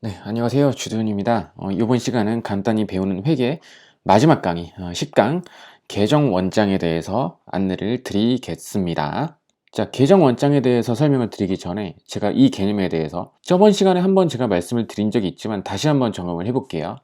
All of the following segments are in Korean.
네, 안녕하세요. 주도현입니다. 이번 시간은 간단히 배우는 회계 마지막 강의 10강 계정 원장에 대해서 안내를 드리겠습니다. 자, 계정 원장에 대해서 설명을 드리기 전에 제가 이 개념에 대해서 저번 시간에 한번 제가 말씀을 드린 적이 있지만 다시 한번 점검을 해볼게요.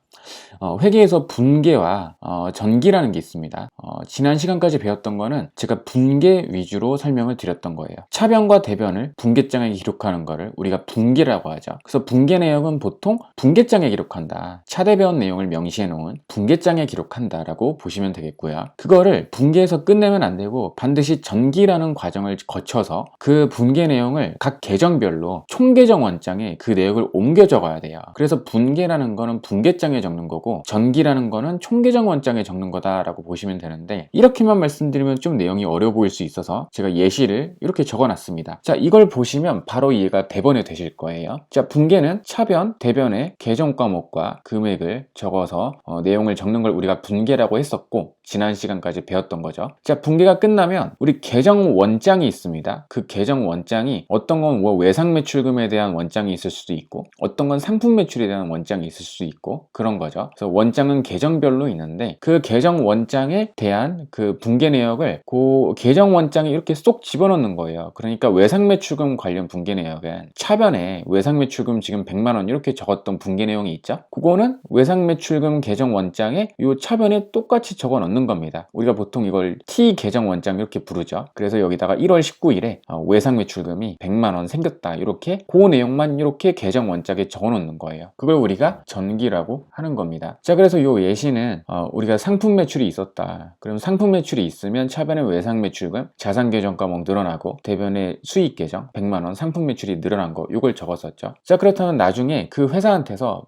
회계에서 분계와 전기라는 게 있습니다. 지난 시간까지 배웠던 거는 제가 분계 위주로 설명을 드렸던 거예요. 차변과 대변을 분계장에 기록하는 거를 우리가 분계라고 하죠. 그래서 분계 내역은 보통 분계장에 기록한다. 차대변 내용을 명시해 놓은 분계장에 기록한다 라고 보시면 되겠고요. 그거를 분계에서 끝내면 안 되고 반드시 전기라는 과정을 거쳐서 그 분계 내용을 각 계정별로 총계정 원장에 그 내역을 옮겨 적어야 돼요. 그래서 분계라는 거는 분계장에 적는 거고 전기라는 거는 총계정 원장에 적는 거다라고 보시면 되는데, 이렇게만 말씀드리면 좀 내용이 어려워 보일 수 있어서 제가 예시를 이렇게 적어놨습니다. 자, 이걸 보시면 바로 이해가 대번에 되실 거예요. 자, 분계는 차변, 대변의 계정 과목과 금액을 적어서 내용을 적는 걸 우리가 분계라고 했었고 지난 시간까지 배웠던 거죠. 자, 분계가 끝나면 우리 계정 원장이 있습니다. 그 계정 원장이 어떤 건 외상 매출금에 대한 원장이 있을 수도 있고 어떤 건 상품 매출에 대한 원장이 있을 수도 있고 그런 거죠. 그래서 원장은 계정별로 있는데 그 계정 원장에 대한 그 분계 내역을 그 계정 원장에 이렇게 쏙 집어넣는 거예요. 그러니까 외상 매출금 관련 분계 내역은 차변에 외상 매출금 지금 100만 원 이렇게 적었던 분계 내용이 있죠. 그거는 외상 매출금 계정 원장에 이 차변에 똑같이 적어 넣는 겁니다. 우리가 보통 이걸 T 계정 원장 이렇게 부르죠. 그래서 여기다가 1월 19일에 외상 매출금이 100만 원 생겼다 이렇게 그 내용만 이렇게 계정 원장에 적어 놓는 거예요. 그걸 우리가 전기라고 하는 겁니다. 자, 그래서 이 예시는 우리가 상품 매출이 있었다. 그럼 상품 매출이 있으면 차변의 외상 매출금, 자산 계정 과목 늘어나고 대변의 수익 계정 100만 원 상품 매출이 늘어난 거 이걸 적었었죠. 자, 그렇다면 나중에 그 회사한테서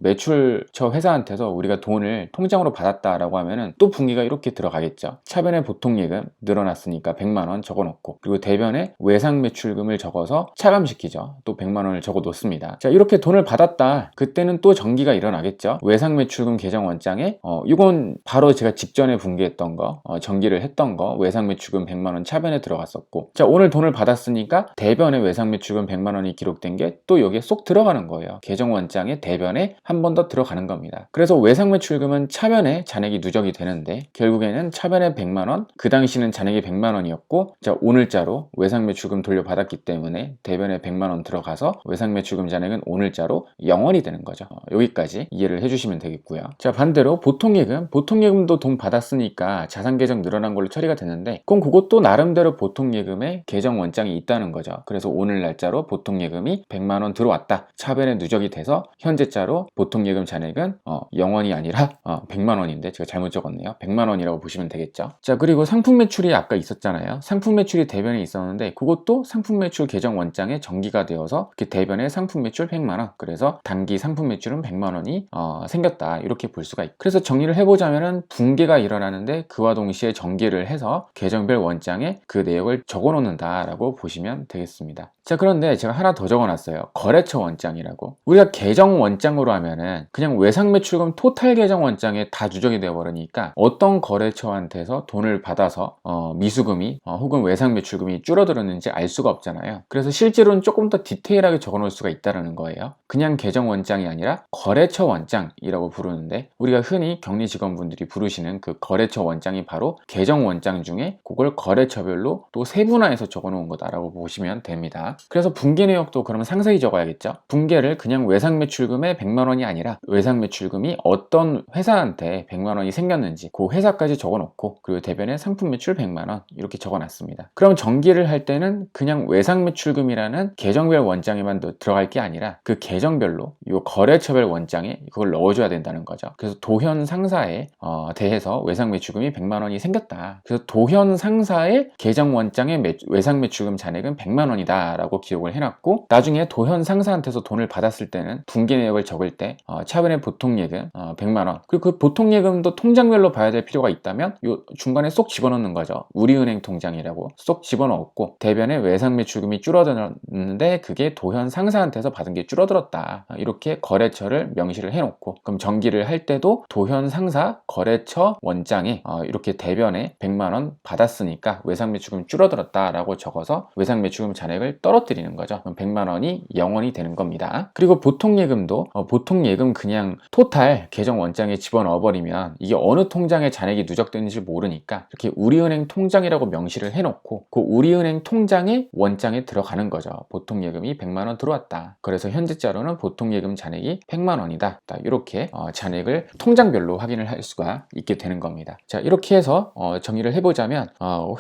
저 회사한테서 우리가 돈을 통장으로 받았다라고 하면은 또 분기가 이렇게 들어가겠죠. 차변의 보통 예금 늘어났으니까 100만 원 적어 놓고 그리고 대변의 외상 매출금을 적어서 차감시키죠. 또 100만 원을 적어 놓습니다. 자, 이렇게 돈을 받았다. 그때는 또 전기가 일어나겠죠. 외상 매출금 계정 원장에 이건 바로 제가 직전에 분기했던 거 전기를 했던 거 외상 매출금 100만 원 차변에 들어갔었고, 자, 오늘 돈을 받았으니까 대변에 외상 매출금 100만 원이 기록된 게 또 여기에 쏙 들어가는 거예요. 계정 원장에 대변에 한 번 더 들어가는 겁니다. 그래서 외상 매출금은 차변에 잔액이 누적이 되는데 결국에는 차변에 100만 원, 그 당시는 잔액이 100만 원이었고, 자, 오늘자로 외상 매출금 돌려받았기 때문에 대변에 100만 원 들어가서 외상 매출금 잔액은 오늘자로 0원이 되는 거죠. 여기까지 이해를 해주시면 되겠고요. 자, 반대로 보통예금도 돈 받았으니까 자산 계정 늘어난 걸로 처리가 됐는데 그럼 그것도 나름대로 보통예금에 계정 원장이 있다는 거죠. 그래서 오늘 날짜로 보통예금이 100만 원 들어왔다. 차변에 누적이 돼서 현재자로 보통예금 잔액은 0원이 아니라 100만 원인데 제가 잘못 적었네요. 100만 원이라고 보시면 되겠죠. 자, 그리고 상품 매출이 아까 있었잖아요. 상품 매출이 대변에 있었는데 그것도 상품 매출 계정 원장에 전기가 되어서 그 대변에 상품 매출 100만 원, 그래서 단기 상품 매출은 100만 원이 생겼다 이렇게 볼 수가 있고, 그래서 정리를 해보자면은 분계가 일어나는데 그와 동시에 전기를 해서 계정별 원장에 그 내역을 적어 놓는다 라고 보시면 되겠습니다. 자, 그런데 제가 하나 더 적어놨어요. 거래처 원장이라고. 우리가 계정 원장으로 하면은 그냥 외상 매출금 토탈 계정 원장에 다 누적이 되어 버리니까 어떤 거래처한테서 돈을 받아서 미수금이 혹은 외상 매출금이 줄어들었는지 알 수가 없잖아요. 그래서 실제로는 조금 더 디테일하게 적어 놓을 수가 있다는 거예요. 그냥 계정 원장이 아니라 거래처 원장이라고 부르는데 우리가 흔히 격리 직원분들이 부르시는 그 거래처 원장이 바로 계정 원장 중에 그걸 거래처별로 또 세분화해서 적어 놓은 거다라고 보시면 됩니다. 그래서 분계 내역도 그러면 상세히 적어야겠죠. 분계를 그냥 외상 매출금에 100만 원이 아니라 외상 매출금이 어떤 회사한테 100만 원이 생겼는지 그 회사까지 적어 놓고 그리고 대변에 상품 매출 100만 원 이렇게 적어 놨습니다. 그럼 전기를 할 때는 그냥 외상 매출금이라는 계정별 원장에만 들어갈 게 아니라 그 계정별로 이 거래처별 원장에 그걸 넣어줘야 된다는 거죠. 그래서 도현 상사에 대해서 외상 매출금이 100만 원이 생겼다. 그래서 도현 상사의 계정 원장의 외상 매출금 잔액은 100만 원이다 라고 기록을 해놨고, 나중에 도현 상사한테서 돈을 받았을 때는 분계 내역을 적을 때 차변의 보통예금 100만 원, 그리고 그 보통예금도 통장별로 봐야 될 필요가 있다면 요 중간에 쏙 집어넣는 거죠. 우리은행 통장이라고 쏙 집어넣었고, 대변에 외상 매출금이 줄어들었는데 그게 도현 상사한테서 받은 게 줄어들었다 이렇게 거래처를 명시를 해놓고, 그럼 전기를 할 때도 도현 상사 거래처 원장에 이렇게 대변에 100만 원 받았으니까 외상 매출금이 줄어들었다 라고 적어서 외상 매출금 잔액을 떨어뜨리는 거죠. 그럼 100만 원이 0원이 되는 겁니다. 그리고 보통예금도 보통예금 그냥 토탈 계정 원장에 집어넣어 버리면 이게 어느 통장에 잔액이 누적되는지 모르니까 이렇게 우리은행 통장이라고 명시를 해놓고 그 우리은행 통장에 원장에 들어가는 거죠. 보통예금이 100만 원 들어왔다. 그래서 현재자로는 보통예금 잔액이 100만 원이다. 이렇게 잔액을 통장별로 확인을 할 수가 있게 되는 겁니다. 자, 이렇게 해서 정리를 해보자면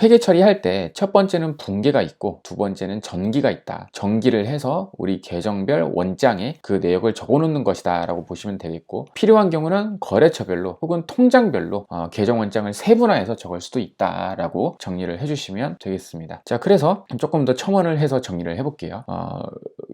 회계 처리할 때 첫 번째는 분계가 있고 두 번째는 전기가 있다. 정기를 해서 우리 계정별 원장에 그 내역을 적어놓는 것이다 라고 보시면 되겠고, 필요한 경우는 거래처별로 혹은 통장별로 계정 원장을 세분화해서 적을 수도 있다 라고 정리를 해주시면 되겠습니다. 자, 그래서 조금 더 첨언을 해서 정리를 해볼게요.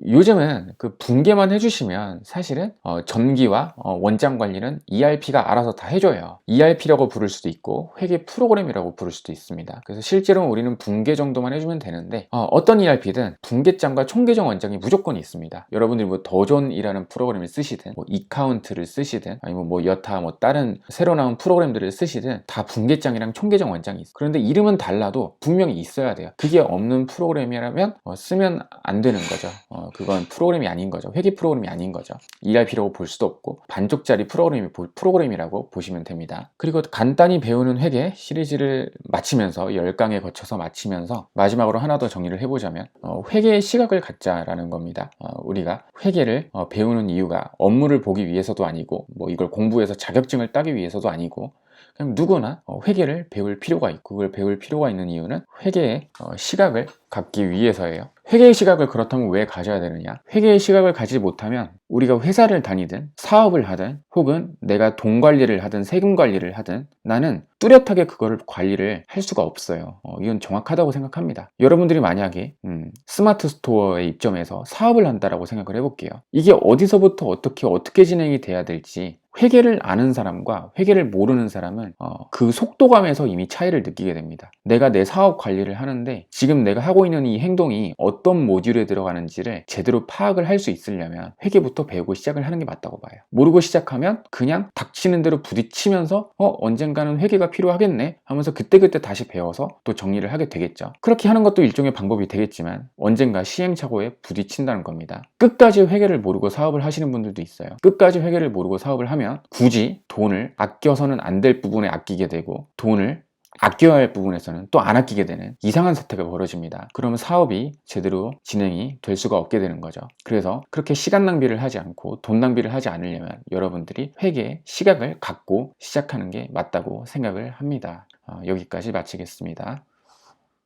요즘은 그 분계만 해주시면 사실은 전기와 원장 관리는 ERP가 알아서 다 해줘요. ERP라고 부를 수도 있고 회계 프로그램이라고 부를 수도 있습니다. 그래서 실제로 우리는 분계 정도만 해주면 되는데 어떤 ERP든 분계장과 총계정 원장이 무조건 있습니다. 여러분들이 뭐 더존이라는 프로그램을 쓰시든 뭐 이카운트를 쓰시든 아니면 뭐 여타 뭐 다른 새로 나온 프로그램들을 쓰시든 다 분계장이랑 총계정 원장이 있어요. 그런데 이름은 달라도 분명히 있어야 돼요. 그게 없는 프로그램이라면 쓰면 안 되는 거죠. 그건 프로그램이 아닌 거죠. 회계 프로그램이 아닌 거죠. ERP라고 볼 수도 없고 반쪽짜리 프로그램이라고 보시면 됩니다. 그리고 간단히 배우는 회계 시리즈를 마치면서 10강에 거쳐서 마치면서 마지막으로 하나 더 정리를 해보자면 회계의 시각을 갖자라는 겁니다. 우리가 회계를 배우는 이유가 업무를 보기 위해서도 아니고 뭐 이걸 공부해서 자격증을 따기 위해서도 아니고 그냥 누구나 회계를 배울 필요가 있고, 그걸 배울 필요가 있는 이유는 회계의 시각을 갖기 위해서예요. 회계의 시각을 그렇다면 왜 가져야 되느냐? 회계의 시각을 가지지 못하면 우리가 회사를 다니든 사업을 하든 혹은 내가 돈 관리를 하든 세금 관리를 하든 나는 뚜렷하게 그거를 관리를 할 수가 없어요. 이건 정확하다고 생각합니다. 여러분들이 만약에 스마트 스토어에 입점해서 사업을 한다라고 생각을 해볼게요. 이게 어디서부터 어떻게 진행이 돼야 될지 회계를 아는 사람과 회계를 모르는 사람은 그 속도감에서 이미 차이를 느끼게 됩니다. 내가 내 사업 관리를 하는데 지금 내가 하고 있는 이 행동이 어떤 모듈에 들어가는지를 제대로 파악을 할 수 있으려면 회계부터 배우고 시작을 하는 게 맞다고 봐요. 모르고 시작하면 그냥 닥치는 대로 부딪히면서 언젠가는 회계가 필요하겠네 하면서 그때그때 다시 배워서 또 정리를 하게 되겠죠. 그렇게 하는 것도 일종의 방법이 되겠지만 언젠가 시행착오에 부딪힌다는 겁니다. 끝까지 회계를 모르고 사업을 하시는 분들도 있어요. 끝까지 회계를 모르고 사업을 하면 굳이 돈을 아껴서는 안 될 부분에 아끼게 되고 돈을 아껴야 할 부분에서는 또 안 아끼게 되는 이상한 사태가 벌어집니다. 그러면 사업이 제대로 진행이 될 수가 없게 되는 거죠. 그래서 그렇게 시간 낭비를 하지 않고 돈 낭비를 하지 않으려면 여러분들이 회계의 시각을 갖고 시작하는 게 맞다고 생각을 합니다. 여기까지 마치겠습니다.